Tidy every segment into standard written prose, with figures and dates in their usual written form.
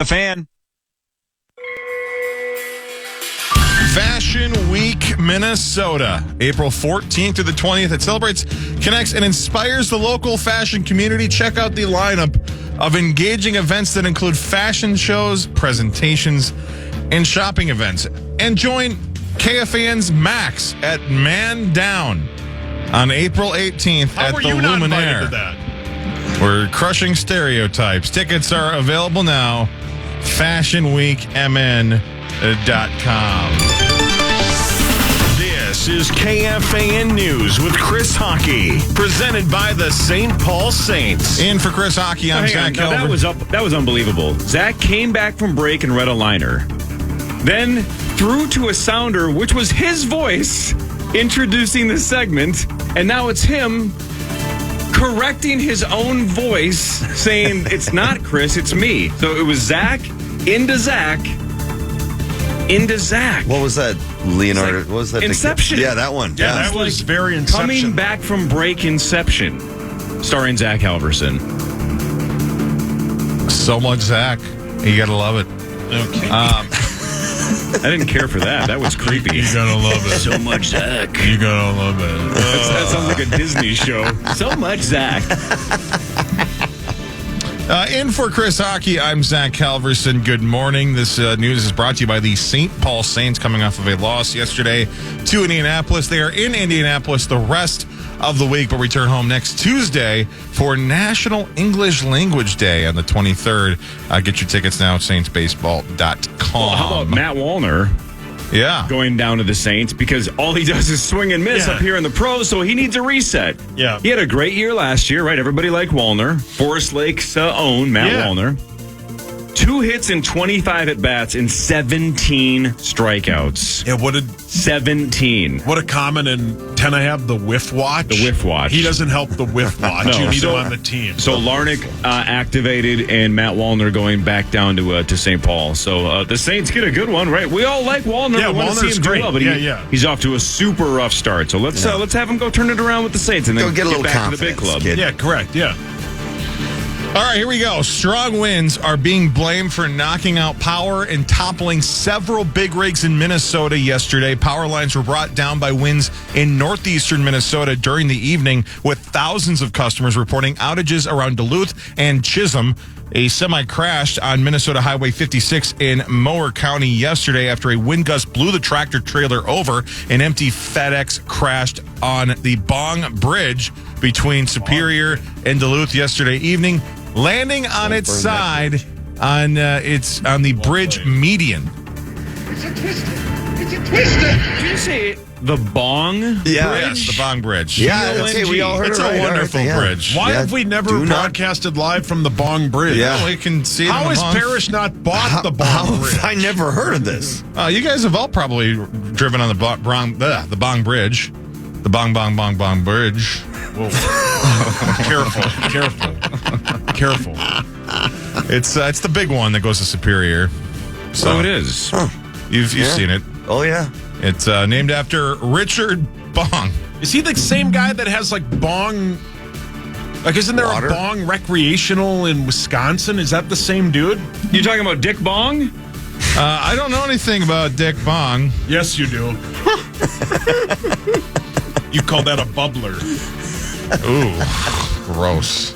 KFAN. Fashion Week, Minnesota, April 14th to the 20th. It celebrates, connects, and inspires the local fashion community. Check out the lineup of engaging events that include fashion shows, presentations, and shopping events. And join KFAN's Max at Man Down on April 18th at the Luminaire. We're crushing stereotypes. Tickets are available now. FashionWeekMN.com. This is KFAN News with Chris Hockey, presented by the St. Paul Saints. In for Chris Hockey, I'm Zach Kelvin. That was unbelievable. Zach came back from break and read a liner. Then threw to a sounder, which was his voice, introducing the segment. And now it's him correcting his own voice, saying, it's not Chris, it's me. So it was Zach into Zach. What was that, Leonardo? What was that? Inception. Yeah, that one. Yeah, that was very Inception. Coming back from break, Inception, starring Zach Halverson. So much Zach. You gotta love it. Okay. I didn't care for that. That was creepy. You're gonna love it. So much Zach. You're gonna love it. That sounds like a Disney show. So much Zach. In for Chris Hockey, I'm Zach Halverson. Good morning. This news is brought to you by the St. Paul Saints, coming off of a loss yesterday to Indianapolis. They are in Indianapolis the rest of the week, but return home next Tuesday for National English Language Day on the 23rd. Get your tickets now at saintsbaseball.com. Well, how about Matt Wallner? Yeah. Going down to the Saints, because all he does is swing and miss up here in the pros, so he needs a reset. Yeah. He had a great year last year, right? Everybody liked Wallner. Forest Lake's own Matt Wallner. 2 hits and 25 at-bats and 17 strikeouts. Yeah, what 17. a comment in 10 I have, the whiff watch. The whiff watch. He doesn't help the whiff watch. No, you need him on the team. So Larnach activated, and Matt Wallner going back down to St. Paul. So the Saints get a good one, right? We all like Wallner. Yeah, we want to see Wallner's him do great. well, but he's off to a super rough start. So let's have him go turn it around with the Saints and then get a little back to the big club. kid. Yeah, correct. Yeah. All right, here we go. Strong winds are being blamed for knocking out power and toppling several big rigs in Minnesota yesterday. Power lines were brought down by winds in northeastern Minnesota during the evening, with thousands of customers reporting outages around Duluth and Chisholm. A semi crashed on Minnesota Highway 56 in Mower County yesterday after a wind gust blew the tractor trailer over. An empty FedEx crashed on the Bong Bridge between Superior and Duluth yesterday evening, landing on its side on the bridge median. It's a twister. Did you say the Bong Bridge? Yes, the Bong Bridge. Yeah, okay, we all heard it's it right. a wonderful bridge. Why have we never broadcasted live from the Bong Bridge? Yeah. We can see it How in a has month. Parrish not bought the Bong Bridge? I never heard of this. You guys have all probably driven on the Bong Bridge. The Bong Bridge. Whoa. Careful. It's the big one that goes to Superior. So it is. Huh. You've seen it. Oh, yeah. It's named after Richard Bong. Is he the same guy that has like Bong? Like, isn't there Water? a Bong recreational in Wisconsin? Is that the same dude? You talking about Dick Bong? I don't know anything about Dick Bong. Yes, you do. You call that a bubbler. Ooh, gross.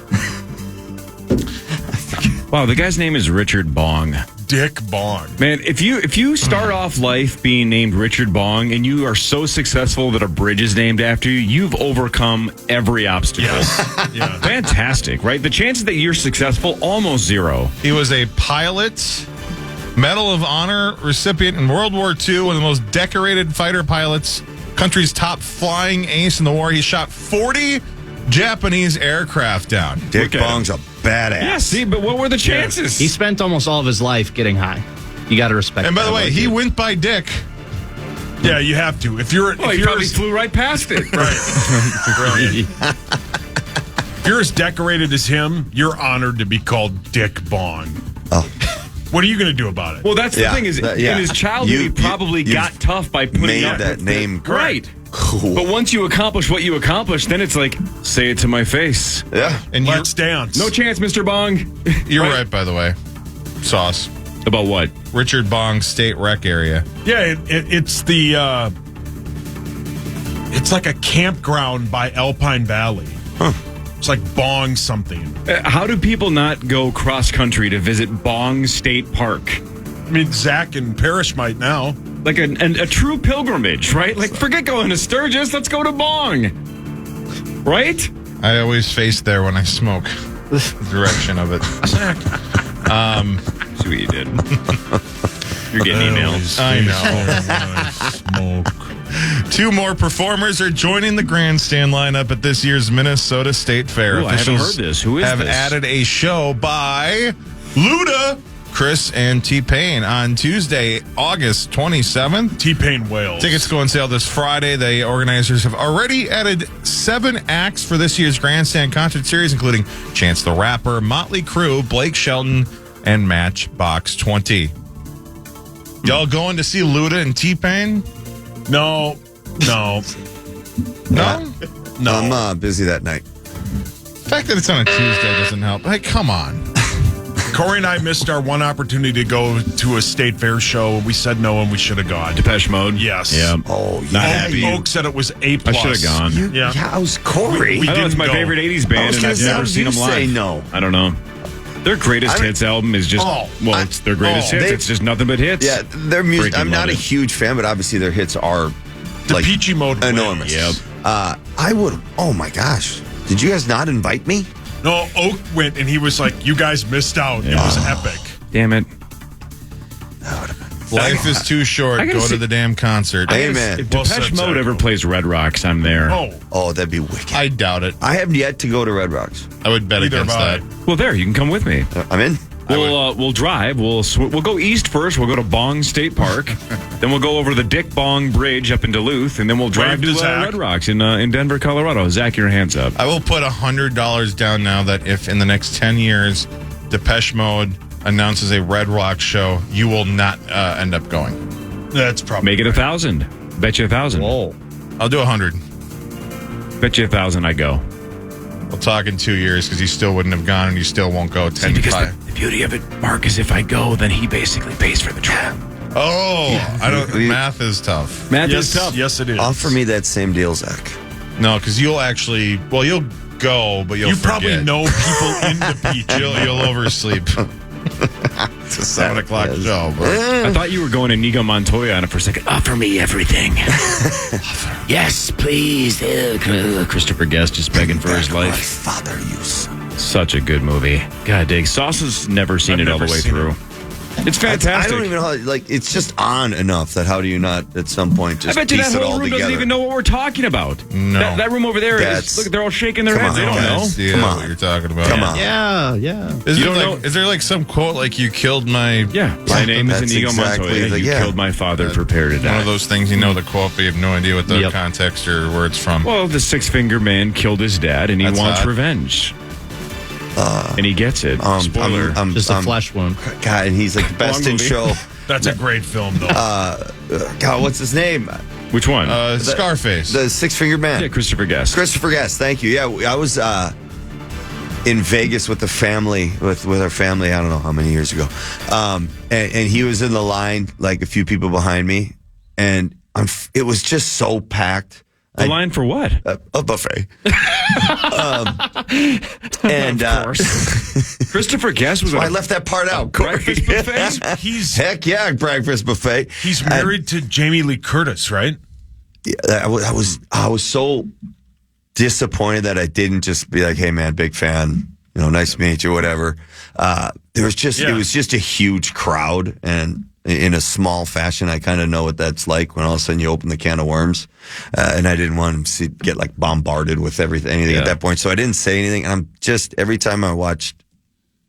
Wow, the guy's name is Richard Bong. Dick Bong. Man, if you start off life being named Richard Bong and you are so successful that a bridge is named after you, you've overcome every obstacle. Yes. Yeah. Fantastic, right? The chances that you're successful, almost zero. He was a pilot, Medal of Honor recipient in World War II, one of the most decorated fighter pilots, country's top flying ace in the war. He shot 40 Japanese aircraft down. Dick Bong's a badass. Yeah, see, but what were the chances? He spent almost all of his life getting high. You got to respect. And by the that. way, he went by Dick. Yeah, you have to. If you're, Oh, if he you're probably flew right past it. Right. If you're as decorated as him, you're honored to be called Dick Bong. Oh. What are you going to do about it? Well, that's the thing is, in his childhood, he probably got tough by putting made up that with name it. Right. Cool. But once you accomplish what you accomplish, then it's like, say it to my face. Yeah. And Let's dance. No chance, Mr. Bong. You're right, by the way. Sauce. About what? Richard Bong State Rec area. Yeah, it's the it's like a campground by Alpine Valley. It's like Bong something. How do people not go cross country to visit Bong State Park? I mean, Zach and Parrish might now. Like a true pilgrimage, right? Like, forget going to Sturgis. Let's go to Bong. Right? I always face there when I smoke. The direction of it. Zach. See what you did. You're getting emails. I know. Smoke. 2 more performers are joining the grandstand lineup at this year's Minnesota State Fair. Ooh, I haven't heard this. Who is have this? added a show by Luda, Chris, and T-Pain on Tuesday, August 27th. T-Pain Wales. Tickets go on sale this Friday. The organizers have already added 7 acts for this year's Grandstand concert series, including Chance the Rapper, Motley Crue, Blake Shelton, and Matchbox 20. Y'all going to see Luda and T-Pain? No. No? I'm busy that night. The fact that it's on a Tuesday doesn't help. Hey, come on. Corey and I missed our one opportunity to go to a state fair show. We said no, and we should have gone. Depeche Mode? Yes. Yeah. Oh, Not yeah. happy. Oak said it was A+. I should have gone. Yeah. I was Corey. We I know it's didn't my go. favorite 80s I band, was and gonna I've say, never how seen did them you live. say no? I don't know. Their greatest I mean- hits album is just, it's their greatest hits. they- It's just nothing but hits. Yeah, their music. Freaking I'm not love a it. huge fan, but obviously their hits are The Peachy Mode enormous. wins. Yep. I would. Oh my gosh! Did you guys not invite me? No, Oak went, and he was like, you guys missed out. It was epic. Damn it. Life is too short. I gotta Go see- to the damn concert. Amen. If Well Depeche said, Mode Zach. ever plays Red Rocks, I'm there. Oh, that'd be wicked. I doubt it. I have yet to go to Red Rocks. I would bet Neither against have I. that. Well, there, you can come with me. I'm in. We'll drive. We'll go east first. We'll go to Bong State Park. Then we'll go over the Bong Bridge up in Duluth, and then we'll drive Wave to to Zach. Red Rocks in Denver, Colorado. Zach, your hands up. I will put $100 down now that if in the next 10 years Depeche Mode announces a Red Rock show, you will not end up going. That's probably Make it 1,000. Bet you 1,000. Whoa. I'll do 100. Bet you 1,000. I go. We'll talk in 2 years because you still wouldn't have gone and you still won't go 10 to Because 5. the beauty of it, Mark, is if I go, then he basically pays for the trip. Oh, I don't. Math is tough. Math Yes, is tough. yes, it is. Offer me that same deal, Zach. No, because you'll actually. Well, you'll go, but you'll You probably forget. know people in the Peach. You'll oversleep. It's a 7 o'clock show, bro. I thought you were going to Inigo Montoya on it for a second. Offer me everything. Yes, please. Christopher Guest just begging for his My life. father, you son. Such a good movie. God dang. Sauce has never seen I've it all the never way seen through. It's I fantastic. don't even know how. Like, it's just on enough that how do you not at some point I just bet you piece that it whole all room together? doesn't even know what we're talking about. No. That room over there That's- is. Look, they're all shaking their Come heads. on, They don't know. That's Come on. what you're talking about. Come on. Yeah. Is, You there don't like, know- is there like some quote like you killed my? Yeah. My name is That's Inigo exactly Montoya. the- You yeah. killed my father. Prepare to One die. of those things you know the quote, but you have no idea what the Yep. context or where it's from. Well, the six-finger man killed his dad, and he That's wants hot. revenge. And he gets it. Spoiler. Just a flesh wound. God, and he's like the best in movie. show. That's a great film, though. God, what's his name? Which one? Scarface. The Six Finger Man. yeah, Christopher Guest. Christopher Guest. Thank you. Yeah, I was in Vegas with the family, with our family. I don't know how many years ago, and he was in the line, like a few people behind me, and it was just so packed. The line for what? A buffet. And Of course. Christopher Guest was I at left that part out. breakfast buffet? he's Heck yeah, breakfast buffet. he's married to Jamie Lee Curtis, right? I was so disappointed that I didn't just be like, "Hey man, big fan, nice to meet you," whatever. It was just a huge crowd, and in a small fashion, I kind of know what that's like when all of a sudden you open the can of worms, and I didn't want to get like bombarded with anything at that point, so I didn't say anything. And I'm just every time I watched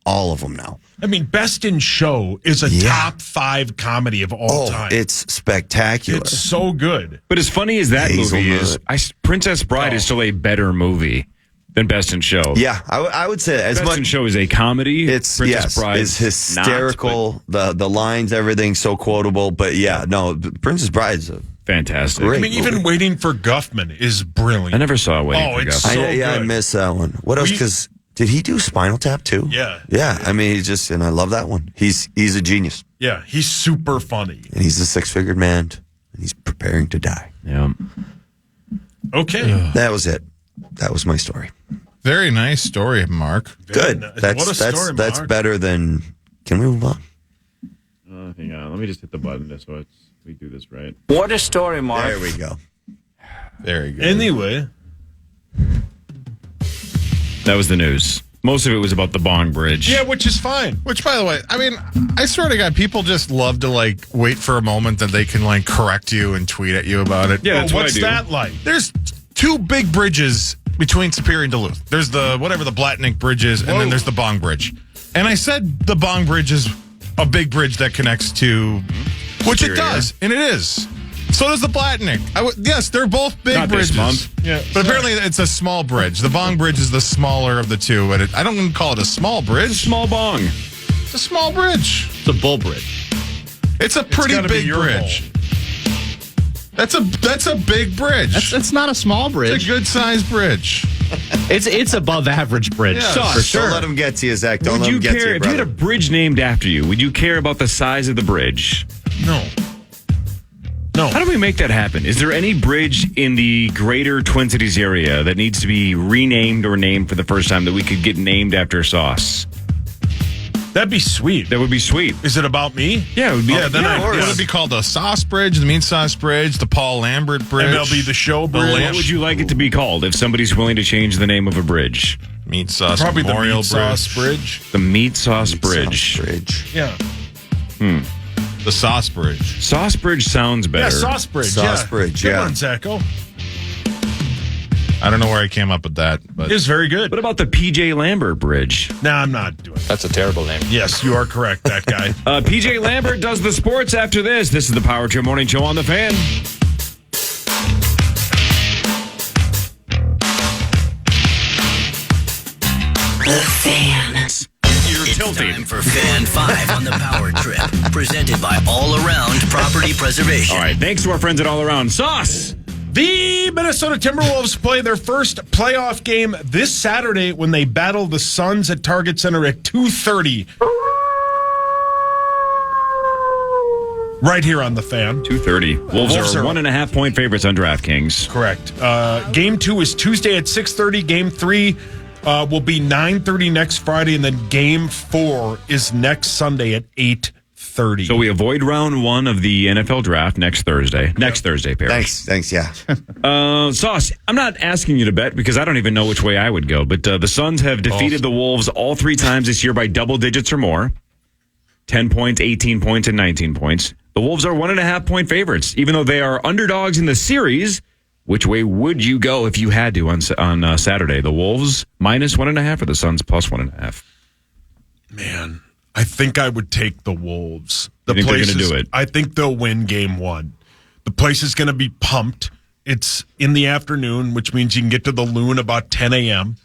all of them now. I mean, Best in Show is a top 5 comedy of all time. It's spectacular. It's so good. But as funny as that movie is, Hazelnut. Princess Bride is still a better movie than Best in Show. Yeah, I would say as Best much. in Show is a comedy. It's Princess Bride is is hysterical. The lines, everything so quotable. But yeah, no, Princess Bride's a fantastic. Great. I mean, even Waiting for Guffman is brilliant. I never saw Waiting Oh, for it's Guffman. so I good. missed that one. What else? Because Did he do Spinal Tap too? Yeah. Yeah. I mean, and I love that one. He's a genius. Yeah, he's super funny. And he's a six-figured man, and he's preparing to die. Yeah. Okay. That was it. That was my story. Very nice story, Mark. Good. What a story, That's Mark. better than. Can we move on? Hang on. Let me just hit the button so we do this right. What a story, Mark. There we go. Very good. Anyway. That was the news. Most of it was about the Bong Bridge. Yeah, which is fine. Which, by the way, I mean, I swear to God, people just love to wait for a moment that they can correct you and tweet at you about it. Yeah, that's what I what's do. that like? There's two big bridges between Superior and Duluth. There's the Blatnick Bridge is, and then there's the Bong Bridge. And I said the Bong Bridge is a big bridge that connects to, which Superior. it does, and it is. So does the Blatnick. Yes, they're both big Not bridges. this month. Yeah, But apparently it's a small bridge. The Bong Bridge is the smaller of the two, but I don't even call it a small bridge. Small bong. It's a small bridge. It's a bull bridge. It's a pretty gotta be big your bridge. That's a big bridge. That's not a small It's bridge. a good sized bridge. It's above average bridge. Yeah, for sure. Don't let him get to you, Zach. Don't Would let you him get to care you, if you had a brother. bridge named after you? Would you care about the size of the bridge? No. How do we make that happen? Is there any bridge in the greater Twin Cities area that needs to be renamed or named for the first time that we could get named after Sauce? That'd be sweet. That would be sweet. Is it about me? Yeah, it would be. Yeah, then Would it be called the Sauce Bridge, the Meat Sauce Bridge, the Paul Lambert Bridge? MLB The Show Bridge. What would you like it to be called if somebody's willing to change the name of a bridge? Meat Sauce Probably the Memorial Meat Sauce Bridge. The Meat Sauce Bridge. Bridge. Yeah. The Sauce Bridge. Sauce Bridge sounds better. Yeah, Sauce Bridge. Sauce Bridge, Good yeah. one, Zacho. I don't know where I came up with that, but It was very good. What about the PJ Lambert Bridge? Nah, I'm not doing it. That's a terrible name. Yes, you are correct, that guy. PJ Lambert does the sports after this. This is the Power Trip Morning Show on the Fan. The Fan. You're tilting. Time for Fan 5 on the Power Trip. Presented by All Around Property Preservation. All right, thanks to our friends at All Around. Sauce! The Minnesota Timberwolves play their first playoff game this Saturday when they battle the Suns at Target Center at 2:30. Right here on the Fan. 2:30. Wolves Wolves are are 1.5 point favorites on DraftKings. Correct. Game 2 is Tuesday at 6:30. Game 3 will be 9:30 next Friday, and then Game 4 is next Sunday at 8:30. So we avoid round 1 of the NFL draft next Thursday. Next Thursday, Perry. Thanks, yeah. Sauce, I'm not asking you to bet because I don't even know which way I would go, but the Suns have defeated the Wolves all 3 times this year by double digits or more. 10 points, 18 points, and 19 points. The Wolves are 1.5 point favorites, even though they are underdogs in the series. Which way would you go if you had to on Saturday? The Wolves minus 1.5 or the Suns plus 1.5? Man, I think I would take the Wolves. You think they're gonna do it? I think they'll win Game 1. The place is going to be pumped. It's in the afternoon, which means you can get to the Loon about 10 a.m.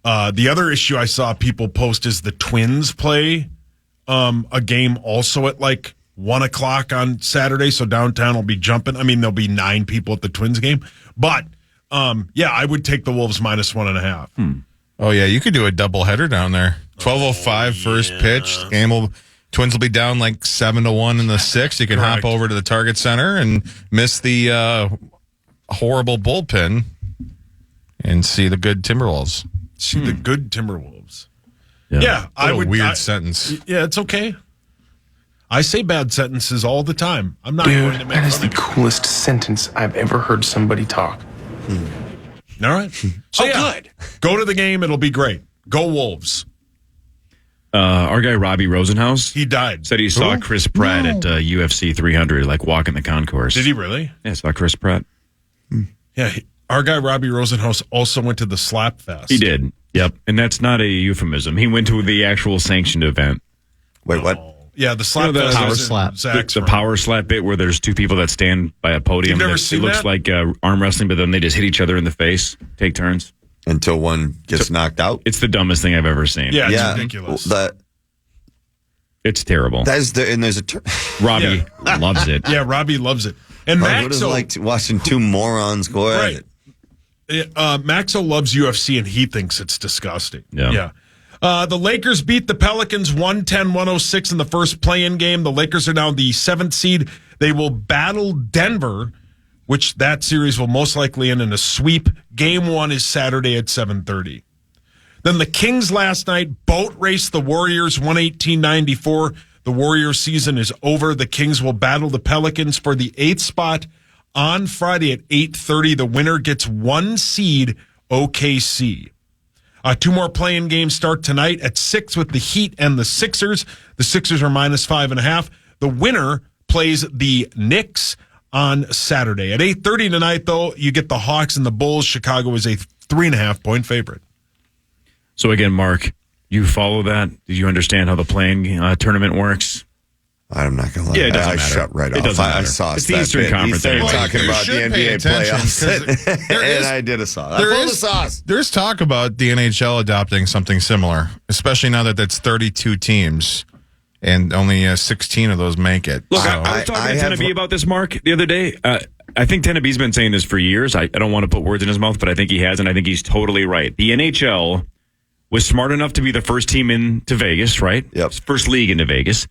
The other issue I saw people post is the Twins play a game also at 1 o'clock on Saturday, so downtown will be jumping. I mean, there'll be 9 people at the Twins game. But, I would take the Wolves minus 1.5. oh yeah, you could do a doubleheader down there. 12:05 first pitch. The Twins will be down 7-1 in the 6th. You can Correct. hop over to the Target Center and miss the horrible bullpen and see the good Timberwolves. See the good Timberwolves. Yeah, I would. Weird sentence. Yeah, it's okay. I say bad sentences all the time. I'm not going to Dude, make that is fun the of you. coolest sentence I've ever heard somebody talk. All right. So good. Go to the game. It'll be great. Go Wolves. Our guy Robbie Rosenhaus He died. said he saw Chris Pratt at UFC 300, walking the concourse. Did he really? Yeah, saw Chris Pratt. Yeah. Our guy Robbie Rosenhaus also went to the Slap Fest. He did. Yep. And that's not a euphemism. He went to the actual sanctioned event. Wait, what? Yeah, the Slap You know, the Fest. power is in slap. Zach's The room. power slap bit where there's 2 people that stand by a podium. You've never It seen looks that? like arm wrestling, but then they just hit each other in the face, take turns. Until one gets knocked out. It's the dumbest thing I've ever seen. Yeah, it's Yeah, ridiculous. It's terrible. And there's a term. Robbie loves it. Yeah, Robbie loves it. And What Max, is it like watching 2 morons go at Right. it? Maxo loves UFC, and he thinks it's disgusting. Yeah. The Lakers beat the Pelicans 110-106 in the first play-in game. The Lakers are now the 7th seed. They will battle Denver, which that series will most likely end in a sweep. Game 1 is Saturday at 7:30. Then the Kings last night boat raced the Warriors 118-94. The Warriors season is over. The Kings will battle the Pelicans for the 8th spot on Friday at 8:30. The winner gets 1 seed OKC. 2 more play-in games start tonight at 6 with the Heat and the Sixers. The Sixers are -5.5. The winner plays the Knicks on Saturday. At 8:30 tonight, though, you get the Hawks and the Bulls. Chicago is a 3.5-point favorite. So again, Mark, you follow that? Did you understand how the playing tournament works? I'm not going to lie. Yeah, it doesn't I matter. shut right It off. doesn't matter. I saw It's the Eastern Conference. They started Well, talking you about the should pay NBA attention, playoffs. there is- and I did a sauce. I pulled a sauce. There's talk about the NHL adopting something similar, especially now that that's 32 teams and only 16 of those make it. Look, So- I was talking to Tenneby about this, Mark, the other day. I think Tenneby's been saying this for years. I don't want to put words in his mouth, but I think he has, and I think he's totally right. The NHL was smart enough to be the first team into Vegas, right? Yep. First league into Vegas.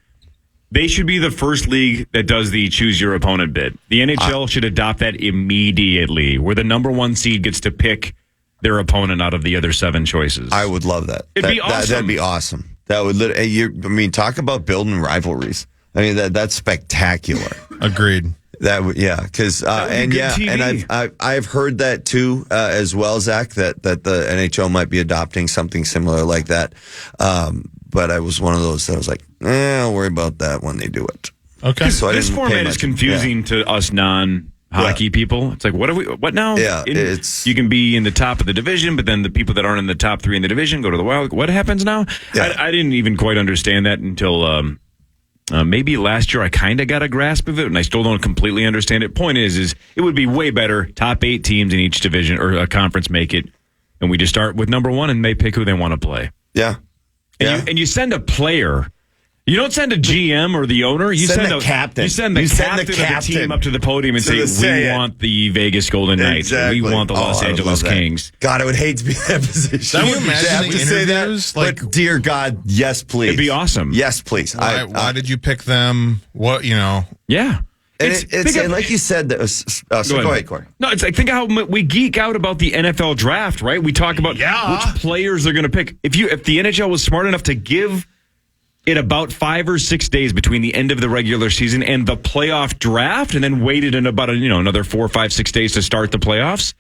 They should be the first league that does the choose your opponent bid. The NHL should adopt that immediately, where the number 1 seed gets to pick their opponent out of the other 7 choices. I would love that. It'd be awesome. That'd be awesome. That would. Talk about building rivalries. I mean, that's spectacular. Agreed. That would, yeah, because and good yeah, TV. and I've heard that too as well, Zach. That the NHL might be adopting something similar like that. But I was one of those that was like, I'll worry about that when they do it. Okay. So I this didn't pay format much- is confusing to us non-hockey people. It's like, what now? Yeah, it's- you can be in the top of the division, but then the people that aren't in the top 3 in the division go to the wild. What happens now? Yeah. I didn't even quite understand that until maybe last year. I kind of got a grasp of it, and I still don't completely understand it. Point is it would be way better. Top 8 teams in each division or a conference make it, and we just start with number 1, and they pick who they want to play. Yeah. And you send a player. You don't send a GM or the owner. You Send the captain. You send the captain of the team up to the podium and say, we want the Vegas Golden Knights. Exactly. We want the Los I would Angeles love that. Kings. God, I would hate to be in that position. Can you imagine to have the to say that, interviews? Like- but dear God, yes, please. It'd be awesome. Yes, please. Why did you pick them? What, Yeah. And Think of- and like you said, go ahead, Corey. No, it's like, think how we geek out about the NFL draft, right? We talk about which players they're going to pick. If the NHL was smart enough to give it about 5 or 6 days between the end of the regular season and the playoff draft, and then waited in about another 4, 5, 6 days to start the playoffs,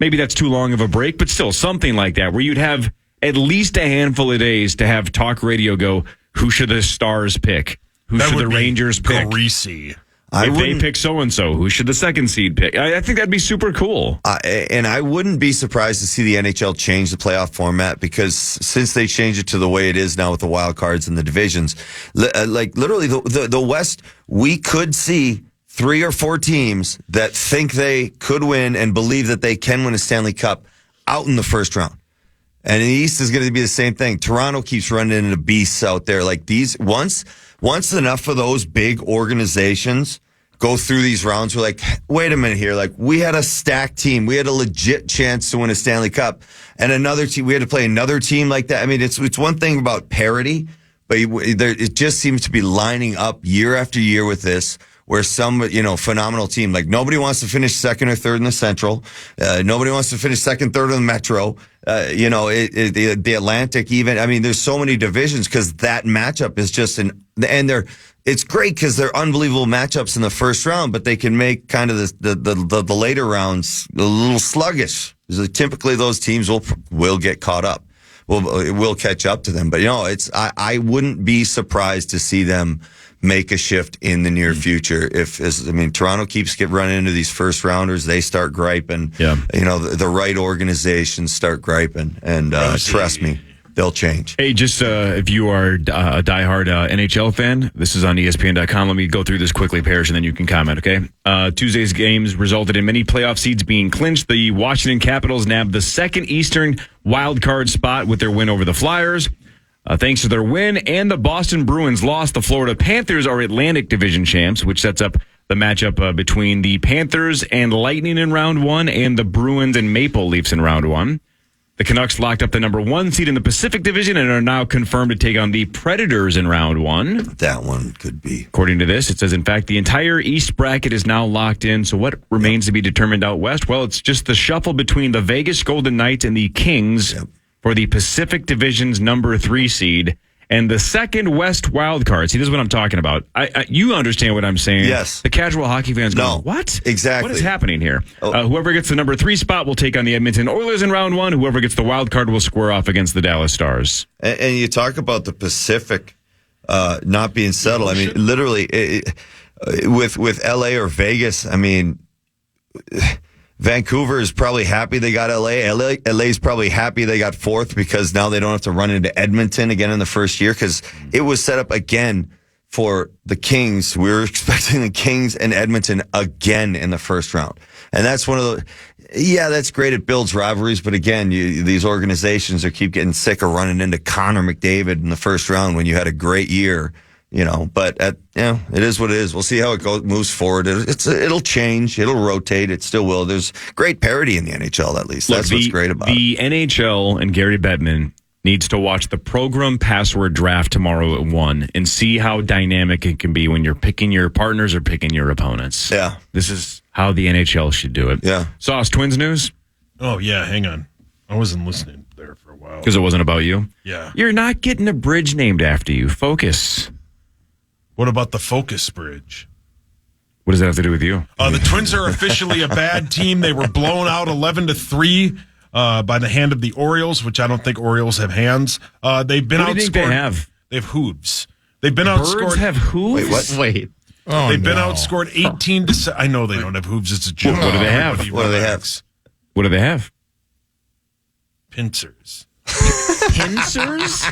maybe that's too long of a break, but still something like that, where you'd have at least a handful of days to have talk radio go, who should the Stars pick? Who should the Rangers pick? Greasy. If they pick so-and-so, who should the 2nd seed pick? I think that'd be super cool. And I wouldn't be surprised to see the NHL change the playoff format, because since they changed it to the way it is now with the wild cards and the divisions, like literally the West, we could see 3 or 4 teams that think they could win and believe that they can win a Stanley Cup out in the first round. And in the East is going to be the same thing. Toronto keeps running into beasts out there. Like these, once enough of those big organizations go through these rounds, we're like, wait a minute here. Like, we had a stacked team. We had a legit chance to win a Stanley Cup. And another team, we had to play another team like that. I mean, it's one thing about parity, but it just seems to be lining up year after year with this, where some, phenomenal team, like nobody wants to finish 2nd or 3rd in the Central. Nobody wants to finish 2nd, 3rd in the Metro. The Atlantic even. I mean, there's so many divisions because that matchup is just it's great because they're unbelievable matchups in the first round, but they can make kind of the later rounds a little sluggish. Typically those teams will get caught up. We'll catch up to them. But I wouldn't be surprised to see them make a shift in the near future. Toronto keeps running into these first rounders, they start griping. Yeah. The right organizations start griping, and trust me, they'll change. Hey, just if you are a diehard NHL fan, this is on ESPN.com. Let me go through this quickly, Parrish, and then you can comment, okay? Tuesday's games resulted in many playoff seeds being clinched. The Washington Capitals nabbed the 2nd Eastern wildcard spot with their win over the Flyers. Thanks to their win, and the Boston Bruins lost. The Florida Panthers are Atlantic Division champs, which sets up the matchup between the Panthers and Lightning in round 1 and the Bruins and Maple Leafs in round 1. The Canucks locked up the number 1 seed in the Pacific Division and are now confirmed to take on the Predators in round 1. That one could be. According to this, it says, in fact, the entire East bracket is now locked in. So what remains to be determined out West? Well, it's just the shuffle between the Vegas Golden Knights and the Kings for the Pacific Division's number 3 seed. And the second West wild card. See, this is what I'm talking about. You understand what I'm saying? Yes. The casual hockey fans go, No, what? exactly. What is happening here? Whoever gets the number 3 spot will take on the Edmonton Oilers in round 1. Whoever gets the wild card will square off against the Dallas Stars. And you talk about the Pacific not being settled. I mean, literally, with LA or Vegas, I mean, Vancouver is probably happy they got LA. LA's probably happy they got 4th because now they don't have to run into Edmonton again in the first year because it was set up again for the Kings. We were expecting the Kings and Edmonton again in the first round. And that's one of the, that's great. It builds rivalries. But again, these organizations keep getting sick of running into Connor McDavid in the first round when you had a great year. But it is what it is. We'll see how it moves forward. It'll change. It'll rotate. It still will. There's great parity in the NHL, at least. That's what's great about it. The NHL and Gary Bettman needs to watch the program password draft tomorrow at 1 and see how dynamic it can be when you're picking your partners or picking your opponents. Yeah. This is how the NHL should do it. Yeah. Sauce, Twins news? Oh, yeah. Hang on. I wasn't listening there for a while. Because it wasn't about you? Yeah. You're not getting a bridge named after you. Focus. What about the Focus Bridge? What does that have to do with you? The Twins are officially a bad team. They were blown out 11-3 by the hand of the Orioles, which I don't think Orioles have hands. They've been outscored. What do you think they have? They have hooves. They've been outscored. Birds have hooves? Wait, what? Wait. Oh, they've been outscored 18-7. I know they don't have hooves. It's a joke. What do they have? What do they have? What do they have? Pincers. Pincers?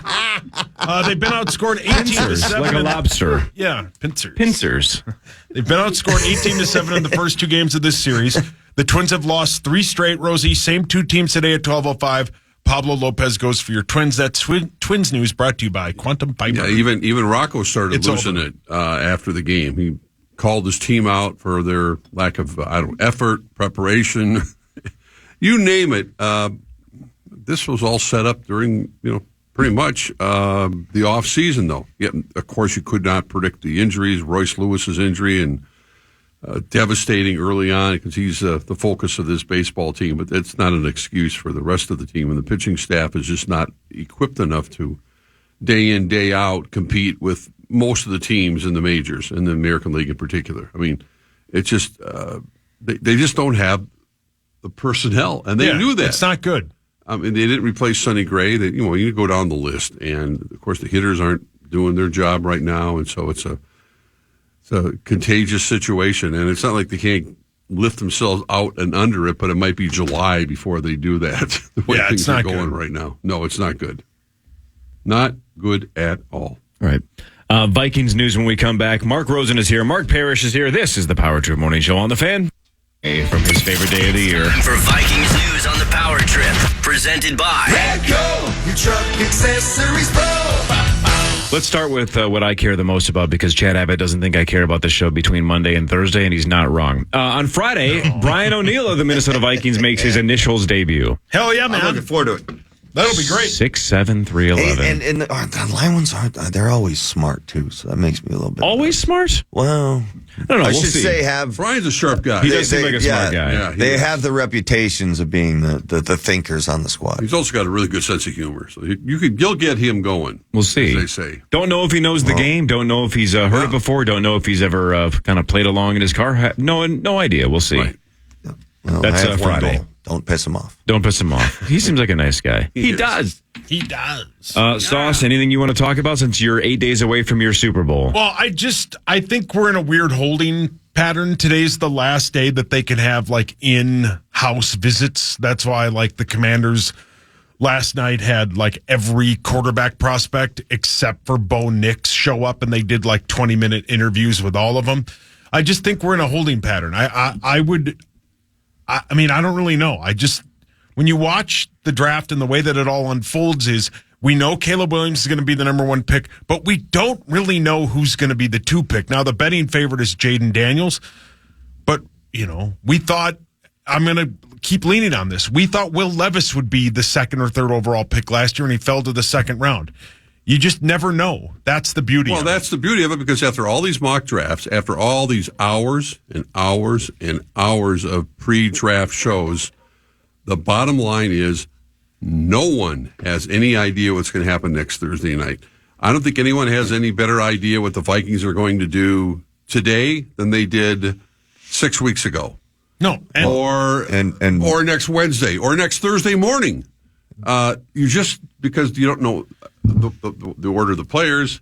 They've been outscored 18-7. Like a lobster. Yeah, pincers. Pincers. They've been outscored 18-7 in the first 2 games of this series. The Twins have lost 3 straight. Rosie, same 2 teams today at 12:05. Pablo Lopez goes for your Twins. That's Twins news brought to you by Quantum Piper. Yeah, even Rocco started losing it after the game. He called his team out for their lack of effort, preparation, you name it. This was all set up during, pretty much the off season, though. Yet, of course, you could not predict the injuries. Royce Lewis's injury and devastating early on because he's the focus of this baseball team. But it's not an excuse for the rest of the team, and the pitching staff is just not equipped enough to day in, day out compete with most of the teams in the majors, in the American League in particular. I mean, it's just they just don't have the personnel, and they knew that. It's not good. I mean, they didn't replace Sonny Gray. You go down the list, and of course the hitters aren't doing their job right now, and so it's a contagious situation. And it's not like they can't lift themselves out and under it, but it might be July before they do that. The way things are going right now. No, it's not good. Not good at all. All right. Vikings news when we come back. Mark Rosen is here. Mark Parrish is here. This is the Power Trip Morning Show on the Fan. From his favorite day of the year. For Vikings news on the Power Trip, presented by Radco, your truck accessories pro. Let's start with what I care the most about because Chad Abbott doesn't think I care about the show between Monday and Thursday, and he's not wrong. On Friday, Brian O'Neill of the Minnesota Vikings makes his initials debut. Hell yeah, man. I'm looking forward to it. That'll be great. 6'7", 311. And the line ones they're always smart too, so that makes me a little bit. Always smart? Well, I don't know. I We'll should see. say Brian's a sharp guy. He does seem like a smart guy. Yeah, they have the reputations of being the thinkers on the squad. He's also got a really good sense of humor, so you'll get him going. We'll see. As they say. Don't know if he knows the game. Don't know if he's heard it before. Don't know if he's ever kind of played along in his car. No idea. We'll see. Right. Well, That's I have one Friday. goal. Don't piss him off. Don't piss him off. He seems like a nice guy. He does. He does. Sauce, anything you want to talk about since you're 8 days away from your Super Bowl? Well, I think we're in a weird holding pattern. Today's the last day that they can have like in-house visits. That's why like the Commanders last night had like every quarterback prospect except for Bo Nix show up, and they did like 20-minute interviews with all of them. I just think we're in a holding pattern. I mean, I don't really know. When you watch the draft and the way that it all unfolds is We know Caleb Williams is going to be the number 1 pick, but we don't really know who's going to be the 2 pick. Now, the betting favorite is Jaden Daniels, but, we thought, I'm going to keep leaning on this. We thought Will Levis would be the 2nd or 3rd overall pick last year, and he fell to the 2nd round. You just never know. That's the beauty of it. Well, that's the beauty of it, because after all these mock drafts, after all these hours and hours and hours of pre-draft shows, the bottom line is no one has any idea what's going to happen next Thursday night. I don't think anyone has any better idea what the Vikings are going to do today than they did 6 weeks ago. No. Or next Wednesday or next Thursday morning. You just, because you don't know the order of the players.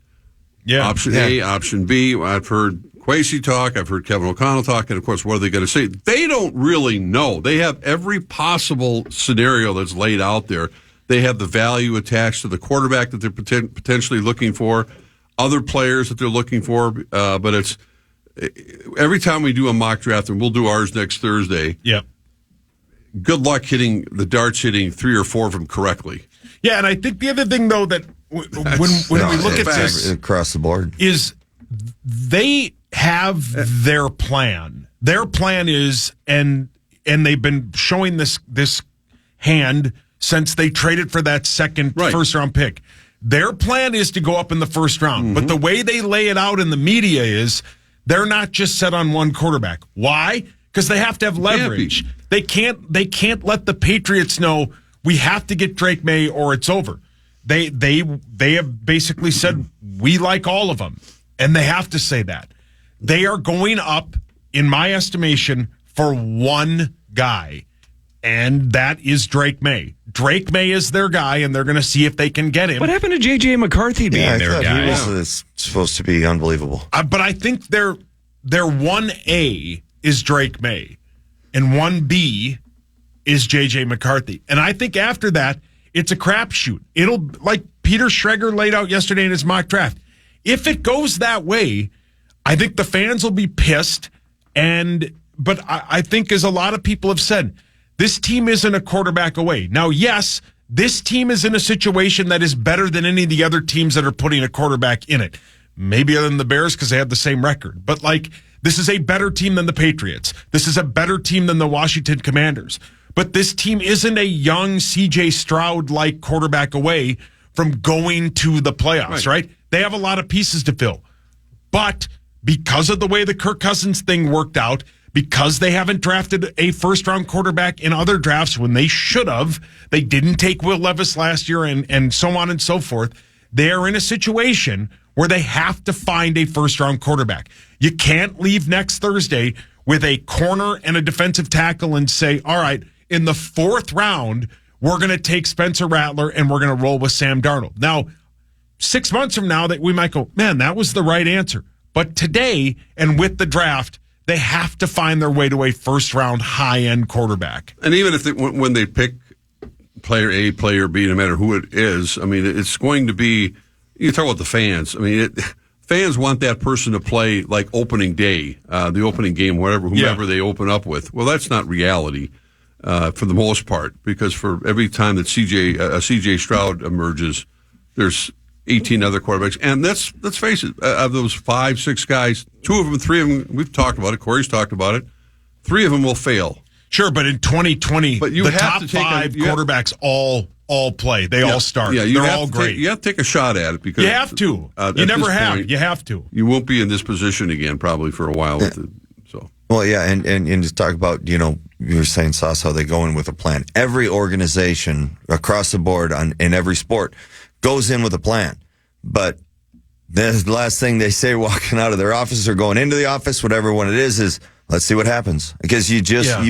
Yeah. Option A, option B. I've heard Kwesi talk. I've heard Kevin O'Connell talk. And, of course, what are they going to say? They don't really know. They have every possible scenario that's laid out there. They have the value attached to the quarterback that they're potentially looking for, other players that they're looking for. But it's every time we do a mock draft, and we'll do ours next Thursday. Yep. Good luck hitting 3 or 4 of them correctly. Yeah, and I think the other thing, though, that when we look at this across the board is they have their plan. Their plan is, and they've been showing this hand since they traded for that first round pick. Their plan is to go up in the first round, but the way they lay it out in the media is they're not just set on one quarterback. Why? Because they have to have leverage. They can't let the Patriots know we have to get Drake May or it's over. They have basically said we like all of them, and they have to say that. They are going up, in my estimation, for one guy, and that is Drake May. Drake May is their guy, and they're going to see if they can get him. What happened to J.J. McCarthy being their guy? He was supposed to be unbelievable. But I think their 1A is Drake May, and 1B is J.J. McCarthy. And I think after that, it's a crapshoot. It'll, like Peter Schrager laid out yesterday in his mock draft, if it goes that way, I think the fans will be pissed. But I think, as a lot of people have said, this team isn't a quarterback away. Now, yes, this team is in a situation that is better than any of the other teams that are putting a quarterback in it. Maybe other than the Bears because they have the same record. But, this is a better team than the Patriots. This is a better team than the Washington Commanders. But this team isn't a young C.J. Stroud-like quarterback away from going to the playoffs, right? They have a lot of pieces to fill. But because of the way the Kirk Cousins thing worked out, because they haven't drafted a first-round quarterback in other drafts when they should have, they didn't take Will Levis last year and so on and so forth, they are in a situation where they have to find a first-round quarterback. You can't leave next Thursday with a corner and a defensive tackle and say, all right, in the 4th round, we're going to take Spencer Rattler and we're going to roll with Sam Darnold. Now, 6 months from now, that we might go, man, that was the right answer. But today, and with the draft, they have to find their way to a first-round high-end quarterback. And even if when they pick player A, player B, no matter who it is, I mean, it's going to be, you talk about the fans. I mean, fans want that person to play like opening day, the opening game, whomever they open up with. Well, that's not reality for the most part, because for every time that CJ Stroud emerges, there's 18 other quarterbacks. And let's face it, of those 5, 6 guys, 2 of them, 3 of them, we've talked about it, Corey's talked about it, 3 of them will fail. Sure, but in 2020, the top 5 quarterbacks all play. They all start. Yeah, they're all great. You have to take a shot at it, because you have to. You never have. You have to. You won't be in this position again probably for a while. Well, yeah, and to talk about, you were saying, Sauce, how they go in with a plan. Every organization across the board in every sport goes in with a plan. But the last thing they say walking out of their office or going into the office, whatever one it is let's see what happens. Because you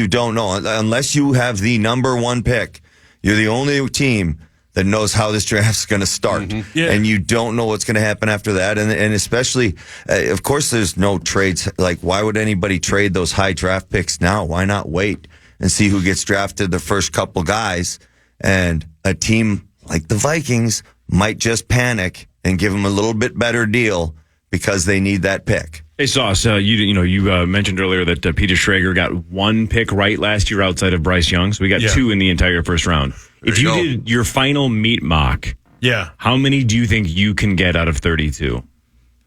don't know. Unless you have the number 1 pick, you're the only team that knows how this draft's going to start. Mm-hmm. Yeah. And you don't know what's going to happen after that. And especially, of course, there's no trades. Like, why would anybody trade those high draft picks now? Why not wait and see who gets drafted, the first couple guys? And a team like the Vikings might just panic and give them a little bit better deal because they need that pick. Hey, Sauce, you mentioned earlier that Peter Schrager got 1 pick right last year outside of Bryce Young, so we got 2 in the entire first round. If you did your final meat mock Yeah. How many do you think you can get out of 32?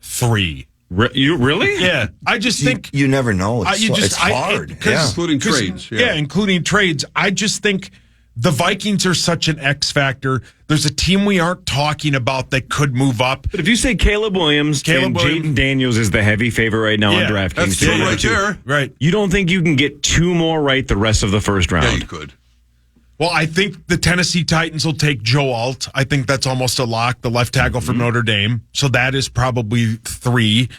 3. You really? Yeah. I just think you never know. It's hard. Including trades. Yeah, including trades. I just think the Vikings are such an X factor. There's a team we aren't talking about that could move up. But if you say Caleb Williams, Jaden Daniels is the heavy favorite right now on DraftKings. That's two right there. Right. You don't think you can get 2 more right the rest of the first round? Yeah, you could. Well, I think the Tennessee Titans will take Joe Alt. I think that's almost a lock, the left tackle from Notre Dame. So that is probably 3.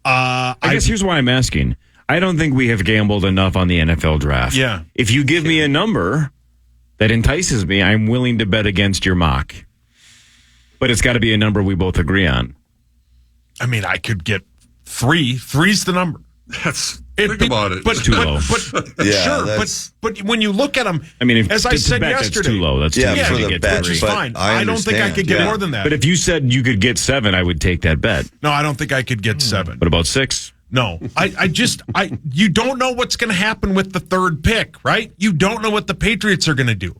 I guess here's why I'm asking. I don't think we have gambled enough on the NFL draft. Yeah. If you give me a number that entices me, I'm willing to bet against your mock. But it's got to be a number we both agree on. I mean, I could get 3. 3's the number. Think about it. But too low. But when you look at them, I mean, as I said yesterday, that's too low. That's too low for to the get bet, which is but fine. I don't think I could get more than that. But if you said you could get 7, I would take that bet. No, I don't think I could get 7. What about 6? No, you don't know what's going to happen with the third pick, right? You don't know what the Patriots are going to do.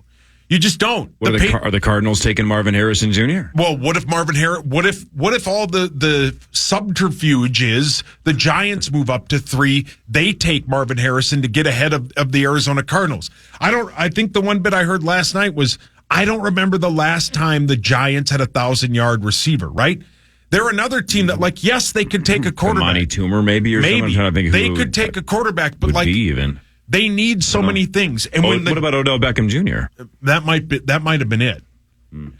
You just don't. Are the Cardinals taking Marvin Harrison Jr.? Well, what if Marvin Harris? What if all the subterfuge is the Giants move up to 3? They take Marvin Harrison to get ahead of the Arizona Cardinals. I think the one bit I heard last night was I don't remember the last time the Giants had a 1,000-yard receiver. Right? They're another team that, yes, they could take a quarterback. Monty Toomer, maybe, or something. I'm trying to think they could take a quarterback, but even. They need so many things. And what about Odell Beckham Jr.? That might have been it.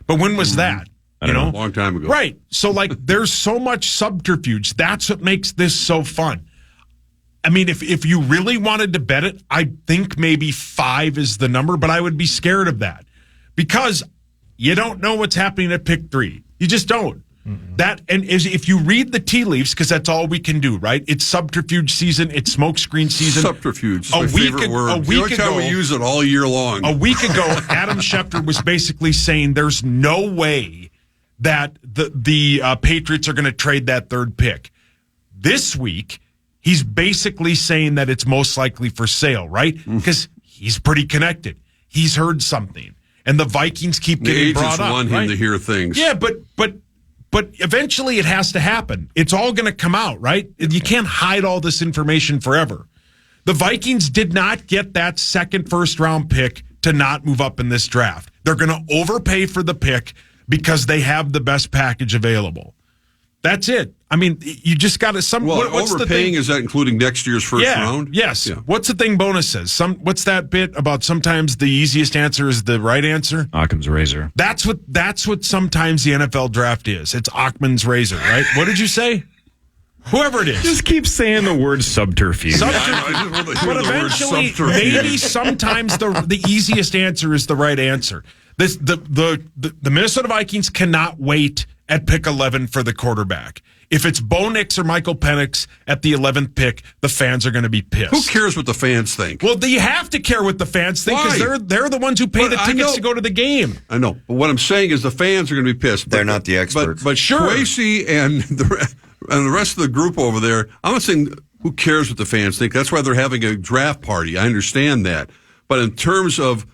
But when was that? I don't know. A long time ago. Right. So there's so much subterfuge. That's what makes this so fun. I mean, if you really wanted to bet it, I think maybe 5 is the number, but I would be scared of that because you don't know what's happening at pick 3. You just don't. If you read the tea leaves, because that's all we can do, right? It's subterfuge season. It's smokescreen season. Subterfuge. My favorite word. A week ago, we use it all year long. A week ago, Adam Schefter was basically saying there's no way that the Patriots are going to trade that third pick. This week, he's basically saying that it's most likely for sale, right? Because he's pretty connected. He's heard something, and the Vikings keep getting brought up. The agents want him to hear things. Yeah, but eventually it has to happen. It's all going to come out, right? You can't hide all this information forever. The Vikings did not get that second first-round pick to not move up in this draft. They're going to overpay for the pick because they have the best package available. That's it. I mean, you just got to what's overpaying, the thing? is that including next year's first round? Yes. Yeah. What's the thing bonus says? What's that bit about sometimes the easiest answer is the right answer? Occam's razor. That's what sometimes the NFL draft is. It's Occam's razor, right? What did you say? Whoever it is. Just keep saying the word subterfuge. But eventually, maybe sometimes the easiest answer is the right answer. The Minnesota Vikings cannot wait at pick 11 for the quarterback. If it's Bo Nix or Michael Penix at the 11th pick, the fans are going to be pissed. Who cares what the fans think? Well, you have to care what the fans think because they're the ones who pay the tickets to go to the game. I know, but what I'm saying is the fans are going to be pissed. They're not the experts. But sure. Kwesi and the rest of the group over there, I'm not saying who cares what the fans think. That's why they're having a draft party. I understand that. But in terms of,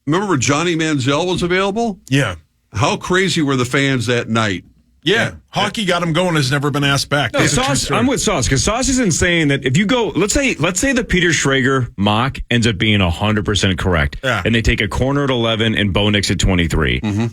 remember when Johnny Manziel was available? Yeah. How crazy were the fans that night? Yeah, hockey got him going. Has never been asked back. No, Sauce, I'm with Sauce because Sauce isn't saying that if you go, let's say the Peter Schrager mock ends up being 100% correct, and they take a corner at 11 and Bo Nix at 23. Mm-hmm.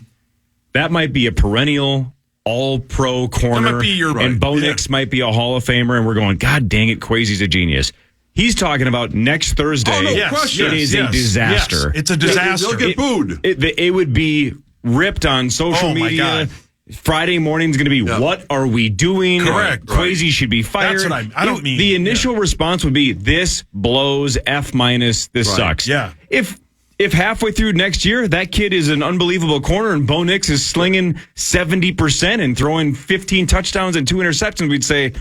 That might be a perennial All-Pro corner, that might be and Bo Nix might be a Hall of Famer, and we're going, God dang it, Kwesi's a genius. He's talking about next Thursday. Oh, no question. It is a disaster. Yes, it's a disaster. They'll get booed. It would be ripped on social media. My God. Friday morning is going to be, what are we doing? Correct. Kwesi should be fired. That's what I don't mean. The initial response would be, this blows, F-, this sucks. Yeah. If halfway through next year, that kid is an unbelievable corner and Bo Nix is slinging 70% and throwing 15 touchdowns and 2 interceptions, we'd say,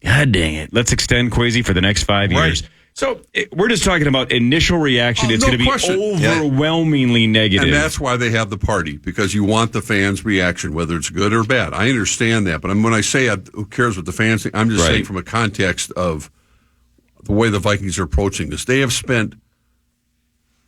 God dang it, let's extend Kwesi for the next 5 years. So we're just talking about initial reaction. It's going to be overwhelmingly negative. And that's why they have the party, because you want the fans' reaction, whether it's good or bad. I understand that. But when I say who cares what the fans think, I'm just saying from a context of the way the Vikings are approaching this. They have spent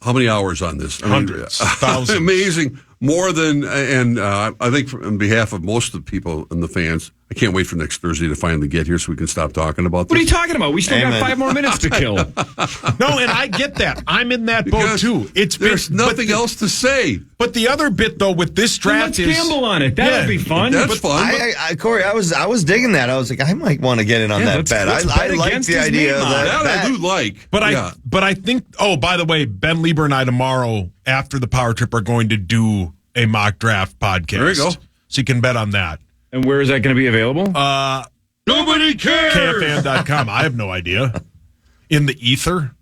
how many hours on this? Hundreds, thousands. Amazing. more than, and I think on behalf of most of the people and the fans, I can't wait for next Thursday to finally get here so we can stop talking about this. What are you talking about? We still got 5 more minutes to kill. No, and I get that. I'm in that boat too. There's nothing else to say. But the other bit though with this draft let's gamble on it. That would be fun. That's fun. Corey, I was digging that. I was like, I might want to get in on that bet. I like the idea of that. I do like. But I think. Oh, by the way, Ben Lieber and I tomorrow after the Power Trip are going to do a mock draft podcast. There you go. So you can bet on that. And where is that going to be available? Nobody cares. KFAN.com. I have no idea. In the ether.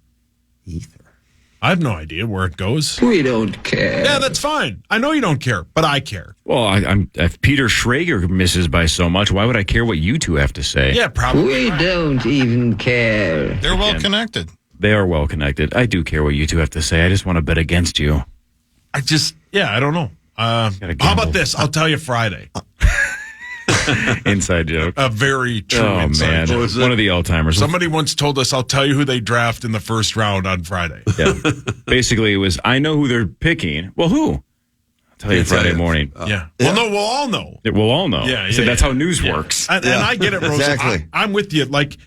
I have no idea where it goes. We don't care. Yeah, that's fine. I know you don't care, but I care. Well, if Peter Schrager misses by so much, why would I care what you two have to say? Yeah, probably. We don't even care. They're well connected. They are well connected. I do care what you two have to say. I just want to bet against you. I don't know. How about this? I'll tell you Friday. Inside joke. A very true inside joke. One of the Alzheimer's. Somebody once told us, I'll tell you who they draft in the first round on Friday. Yeah. Basically, it was, I know who they're picking. Well, who? I'll tell you Friday morning. Yeah. Well, no, we'll all know. We'll all know. Yeah. So that's how news works. And I get it, Rosen. Exactly. I'm with you. Like,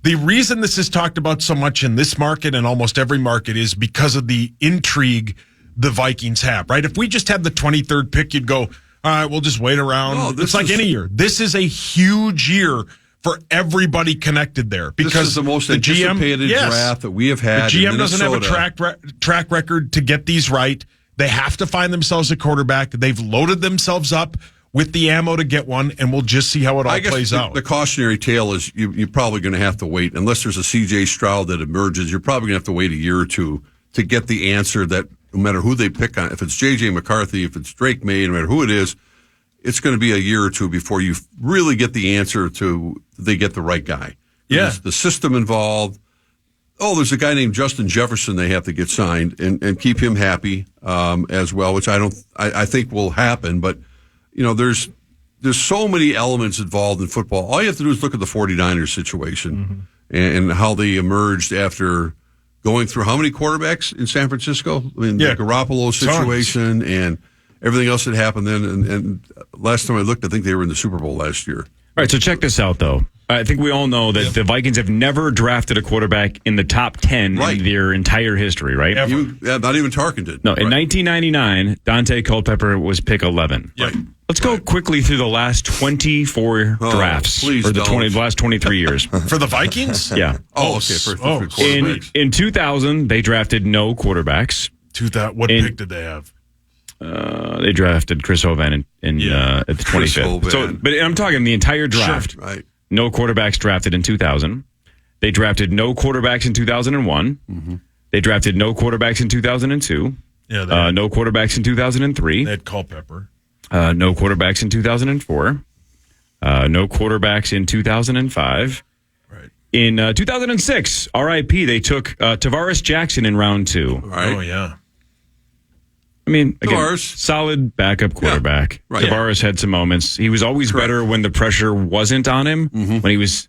the reason this is talked about so much in this market and almost every market is because of the intrigue the Vikings have, right? If we just had the 23rd pick, you'd go, all right, we'll just wait around. No, it's like any year. This is a huge year for everybody connected there. Because this is the most anticipated draft that we have had. The GM in doesn't have a Minnesota. track record to get these right. They have to find themselves a quarterback. They've loaded themselves up with the ammo to get one, and we'll just see how it all plays out. The cautionary tale is you're probably going to have to wait. Unless there's a C.J. Stroud that emerges, you're probably going to have to wait a year or two to get the answer that no matter who they pick on, if it's J.J. McCarthy, if it's Drake May, no matter who it is, it's going to be a year or two before you really get the answer to they get the right guy. There's the system involved. Oh, there's a guy named Justin Jefferson they have to get signed and keep him happy as well, which I think will happen. But, there's so many elements involved in football. All you have to do is look at the 49ers situation and how they emerged after going through how many quarterbacks in San Francisco? I mean, the Garoppolo situation and everything else that happened then. And last time I looked, I think they were in the Super Bowl last year. All right, so check this out, though. I think we all know that the Vikings have never drafted a quarterback in the top 10 in their entire history, right? Not even Tarkin did. No, in 1999, Dante Culpepper was pick 11. Right. Let's go quickly through the last 24 drafts. Please or the last 23 years. For the Vikings? Yeah. Okay. For quarterbacks. In 2000, they drafted no quarterbacks. What pick did they have? They drafted Chris Hovan at the 25th. So, but I'm talking the entire draft. Sure, right. No quarterbacks drafted in 2000. They drafted no quarterbacks in 2001. Mm-hmm. They drafted no quarterbacks in 2002. Yeah. No quarterbacks in 2003. They had Culpepper. No quarterbacks in 2004. No quarterbacks in 2005. Right. In 2006, RIP, they took Tavares Jackson in round 2. Right. Oh, yeah. I mean, again, Tavares. solid backup quarterback. Yeah, right. Tavares had some moments. He was always better when the pressure wasn't on him. Mm-hmm.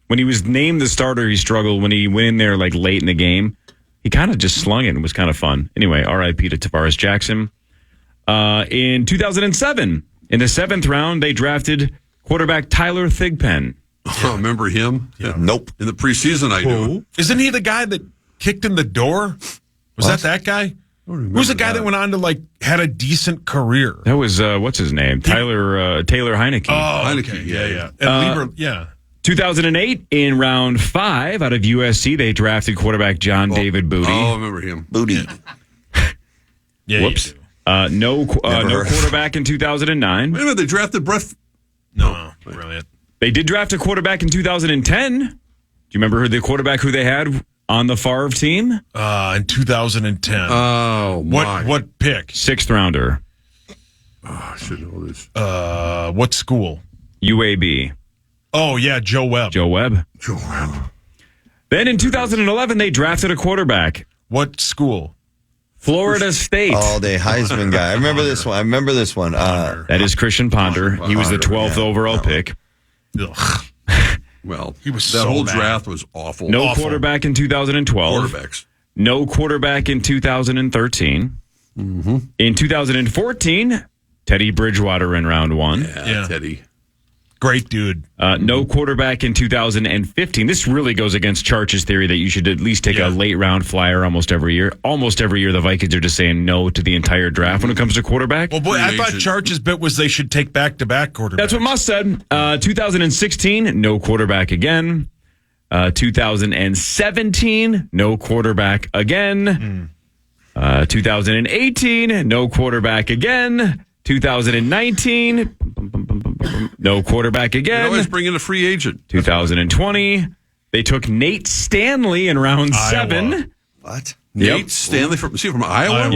When he was named the starter, he struggled. When he went in there like late in the game, he kind of just slung it and was kind of fun. Anyway, RIP to Tavares Jackson. In 2007, in the 7th round, they drafted quarterback Tyler Thigpen. Oh, remember him? Yeah. Nope. In the preseason, I do. Isn't he the guy that kicked in the door? Was that guy? Who's the guy that went on to had a decent career? That was what's his name? Taylor Heineke. Oh, Heineke, okay. Yeah. And Lieber, 2008 in round 5 out of USC, they drafted quarterback John David Booty. Oh, I remember him. Booty. Yeah. Whoops. No quarterback in 2009. Wait a minute, they drafted Brett. No, brilliant. They did draft a quarterback in 2010. Do you remember the quarterback who they had on the Favre team? In 2010. Oh, my. What pick? 6th rounder. Oh, I should know this. What school? UAB. Oh, yeah, Joe Webb. Joe Webb. Then in 2011, they drafted a quarterback. What school? Florida State. Oh, the Heisman guy. I remember this one. That is Christian Ponder. He was the 12th overall pick. Ugh. Well, that whole draft was awful. No quarterback in 2012. Quarterbacks. No quarterback in 2013. Mm-hmm. In 2014, Teddy Bridgewater in round 1. Yeah. Teddy. Great dude. No quarterback in 2015. This really goes against Charch's theory that you should at least take a late round flyer almost every year. Almost every year, the Vikings are just saying no to the entire draft when it comes to quarterback. Well, boy, I thought Charch's bit was they should take back-to-back quarterbacks. That's what Musk said. 2016, no quarterback again. 2017, no quarterback again. 2018, no quarterback again. 2019, no quarterback again. They always bring in a free agent. 2020, they took Nate Stanley in round 7. What? Nate Stanley from Iowa? Yeah,